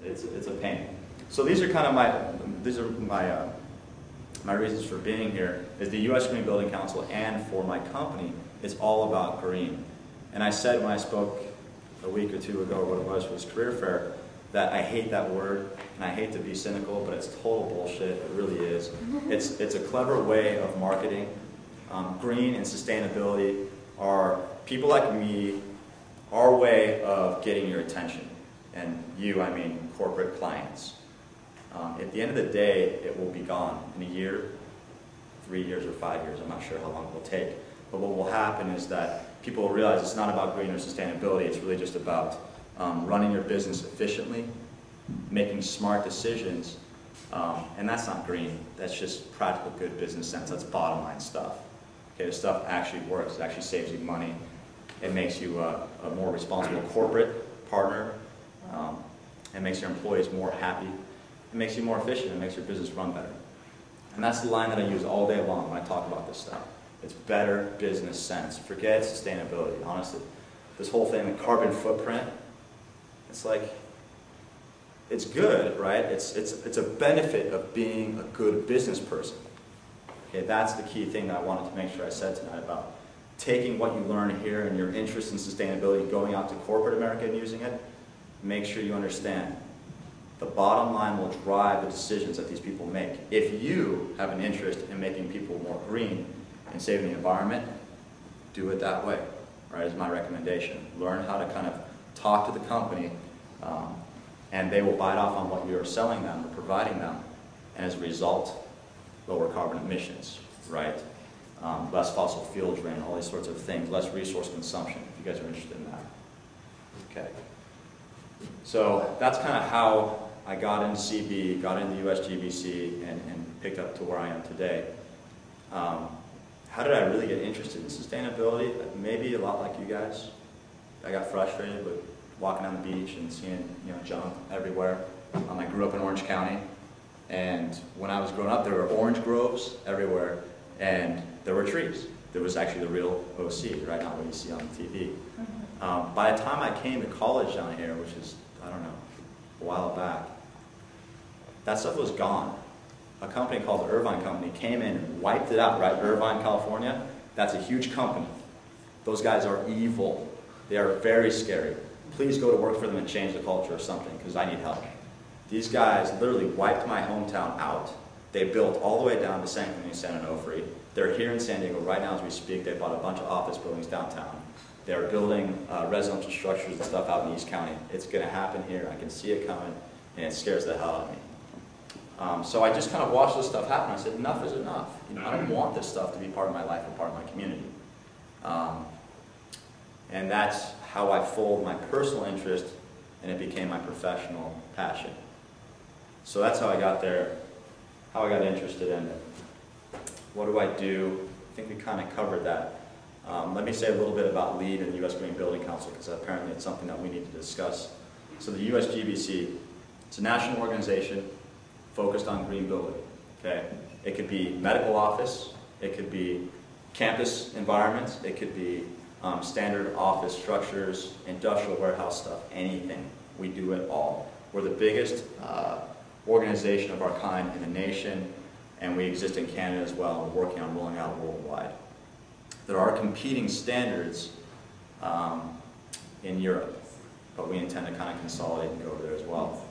it's a pain. So these are kind of my reasons for being here. Is the U.S. Green Building Council, and for my company, it's all about green. And I said when I spoke a week or two ago, what it was for this career fair, that I hate that word, and I hate to be cynical, but it's total bullshit. It really is. It's a clever way of marketing. Green and sustainability are, people like me, our way of getting your attention. And you, I mean corporate clients. At the end of the day, it will be gone in a year, 3 years, or 5 years. I'm not sure how long it will take. But what will happen is that people will realize it's not about green or sustainability. It's really just about running your business efficiently, making smart decisions, and that's not green. That's just practical good business sense. That's bottom line stuff. Okay, the stuff actually works. It actually saves you money. It makes you a more responsible corporate partner. It makes your employees more happy. It makes you more efficient. It makes your business run better. And that's the line that I use all day long when I talk about this stuff. It's better business sense. Forget sustainability, honestly. This whole thing, the carbon footprint, it's like, it's good, right? It's a benefit of being a good business person. Okay, that's the key thing that I wanted to make sure I said tonight about taking what you learn here and your interest in sustainability, going out to corporate America and using it. Make sure you understand the bottom line will drive the decisions that these people make. If you have an interest in making people more green and saving the environment, do it that way, right, is my recommendation. Learn how to kind of talk to the company, and they will bite off on what you're selling them or providing them, and as a result, lower carbon emissions, right? Less fossil fuel drain, all these sorts of things, less resource consumption, if you guys are interested in that. Okay. So that's kind of how I got into CB, got into USGBC, and picked up to where I am today. How did I really get interested in sustainability? Maybe a lot like you guys. I got frustrated with walking on the beach and seeing, junk everywhere. I grew up in Orange County, and when I was growing up, there were orange groves everywhere, and there were trees. There was actually the real OC, right? Not what you see on the TV. By the time I came to college down here, which is, I don't know, a while back, that stuff was gone. A company called the Irvine Company came in and wiped it out, right? Irvine, California, that's a huge company. Those guys are evil. They are very scary. Please go to work for them and change the culture or something, because I need help. These guys literally wiped my hometown out. They built all the way down to San Clemente, San Onofre. They're here in San Diego right now as we speak. They bought a bunch of office buildings downtown. They're building residential structures and stuff out in East County. It's going to happen here. I can see it coming, and it scares the hell out of me. So I just kind of watched this stuff happen. I said, enough is enough. I don't want this stuff to be part of my life and part of my community. And that's how I folded my personal interest, and it became my professional passion. So that's how I got there, how I got interested in it. What do I do? I think we kind of covered that. Let me say a little bit about LEED and the U.S. Green Building Council, because apparently it's something that we need to discuss. So the USGBC, it's a national organization focused on green building. Okay? It could be medical office, it could be campus environments, it could be standard office structures, industrial warehouse stuff, anything. We do it all. We're the biggest organization of our kind in the nation, and we exist in Canada as well. We're working on rolling out worldwide. There are competing standards in Europe, but we intend to kind of consolidate and go over there as well.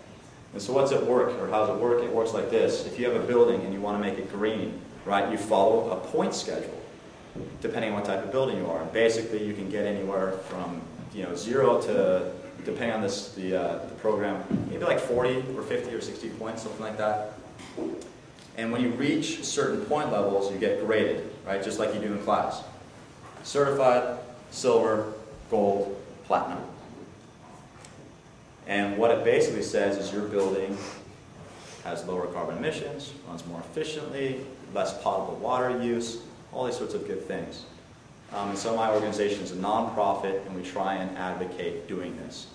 And so what's it work, or how does it work? It works like this. If you have a building and you want to make it green, right, you follow a point schedule, depending on what type of building you are. And basically, you can get anywhere from 0 to, depending on the program, maybe like 40 or 50 or 60 points, something like that. And when you reach certain point levels, you get graded, right, just like you do in class. Certified, silver, gold, platinum. And what it basically says is your building has lower carbon emissions, runs more efficiently, less potable water use, all these sorts of good things. And so my organization is a nonprofit, and we try and advocate doing this.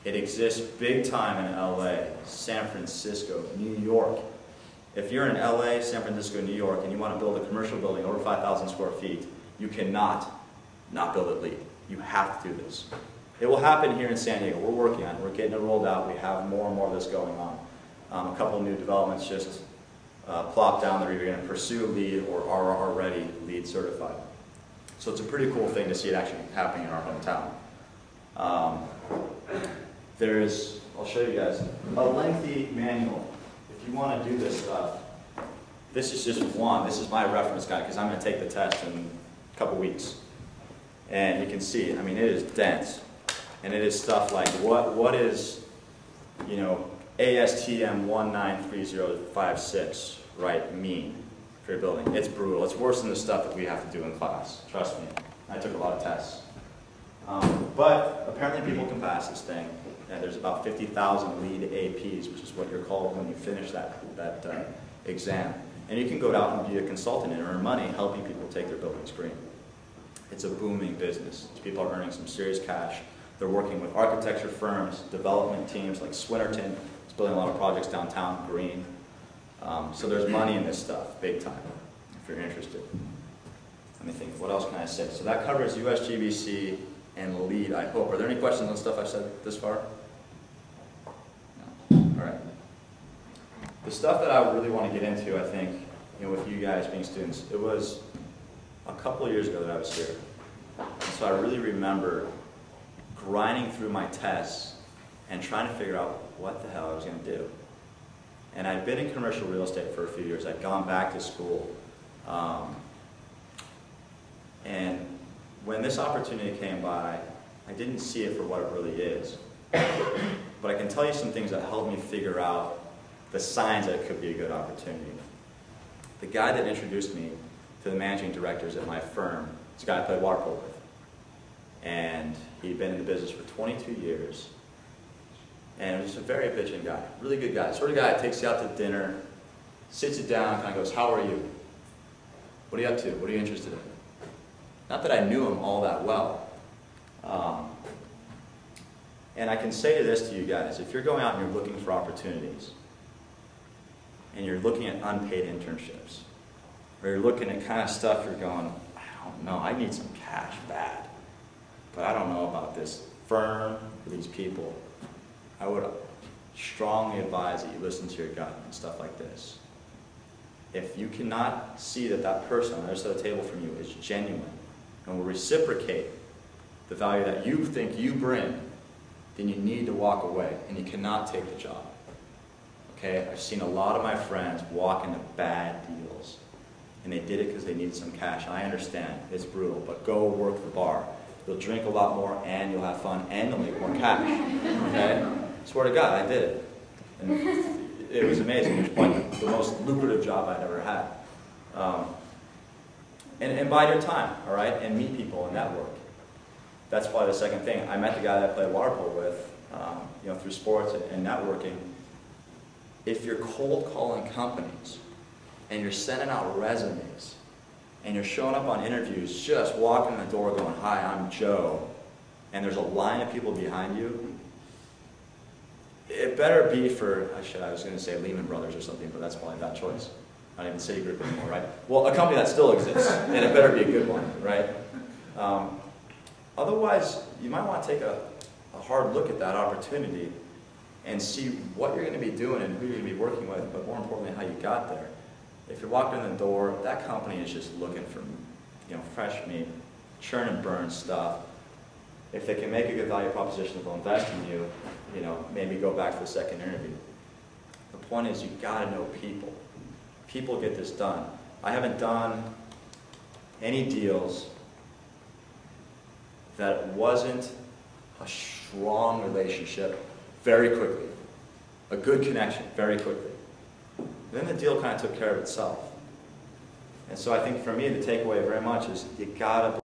It exists big time in LA, San Francisco, New York. If you're in LA, San Francisco, New York, and you want to build a commercial building over 5,000 square feet, you cannot not build it LEED. You have to do this. It will happen here in San Diego. We're working on it. We're getting it rolled out. We have more and more of this going on. A couple of new developments just plopped down that are either going to pursue LEED or are already LEED certified. So it's a pretty cool thing to see it actually happening in our hometown. There's, I'll show you guys, a lengthy manual. If you want to do this stuff, this is just one. This is my reference guide because I'm going to take the test in a couple weeks. And you can see, I mean, it is dense. And it is stuff like, what is, you know, ASTM 193056, right, mean for your building? It's brutal. It's worse than the stuff that we have to do in class. Trust me. I took a lot of tests. But apparently people can pass this thing. And there's about 50,000 LEED APs, which is what you're called when you finish that exam. And you can go out and be a consultant and earn money helping people take their buildings green. It's a booming business. People are earning some serious cash. They're working with architecture firms, development teams like Swinnerton. It's building a lot of projects downtown, green. So there's money in this stuff, big time, if you're interested. Let me think, what else can I say? So that covers USGBC and LEED, I hope. Are there any questions on stuff I've said this far? No? All right. The stuff that I really want to get into, I think, you know, with you guys being students, it was a couple of years ago that I was here. And so I really remember grinding through my tests and trying to figure out what the hell I was going to do. And I'd been in commercial real estate for a few years. I'd gone back to school. And when this opportunity came by, I didn't see it for what it really is. But I can tell you some things that helped me figure out the signs that it could be a good opportunity. The guy that introduced me to the managing directors at my firm is a guy I played water polo with. And he'd been in the business for 22 years. And he was just a very bitchin' guy, really good guy. Sort of guy that takes you out to dinner, sits you down, kind of goes, how are you? What are you up to? What are you interested in? Not that I knew him all that well. And I can say this to you guys, if you're going out and you're looking for opportunities, and you're looking at unpaid internships, or you're looking at kind of stuff you're going, I don't know, I need some cash bad, but I don't know about this firm or these people, I would strongly advise that you listen to your gut and stuff like this. If you cannot see that that person on the other side of the table from you is genuine and will reciprocate the value that you think you bring, then you need to walk away and you cannot take the job. Okay? I've seen a lot of my friends walk into bad deals and they did it because they needed some cash. And I understand, it's brutal, but go work the bar. You'll drink a lot more and you'll have fun and you'll make more cash. Okay? Swear to God, I did it. And it was amazing. It was like the most lucrative job I'd ever had. And bide your time, all right? And meet people and network. That's probably the second thing. I met the guy that I played water polo with, you know, through sports and networking. If you're cold calling companies and you're sending out resumes and you're showing up on interviews, just walking in the door going, hi, I'm Joe, and there's a line of people behind you, it better be for, I was going to say Lehman Brothers or something, but that's probably a bad choice. Not even Citigroup anymore, right? Well, a company that still exists, and it better be a good one, right? Otherwise, you might want to take a hard look at that opportunity and see what you're going to be doing and who you're going to be working with, but more importantly, how you got there. If you're walking in the door, that company is just looking for, you know, fresh meat, churn and burn stuff. If they can make a good value proposition, they'll invest in you, you know, maybe go back for the second interview. The point is, you got to know people. People get this done. I haven't done any deals that wasn't a strong relationship very quickly, a good connection very quickly. Then the deal kind of took care of itself. And so I think for me, the takeaway very much is you gotta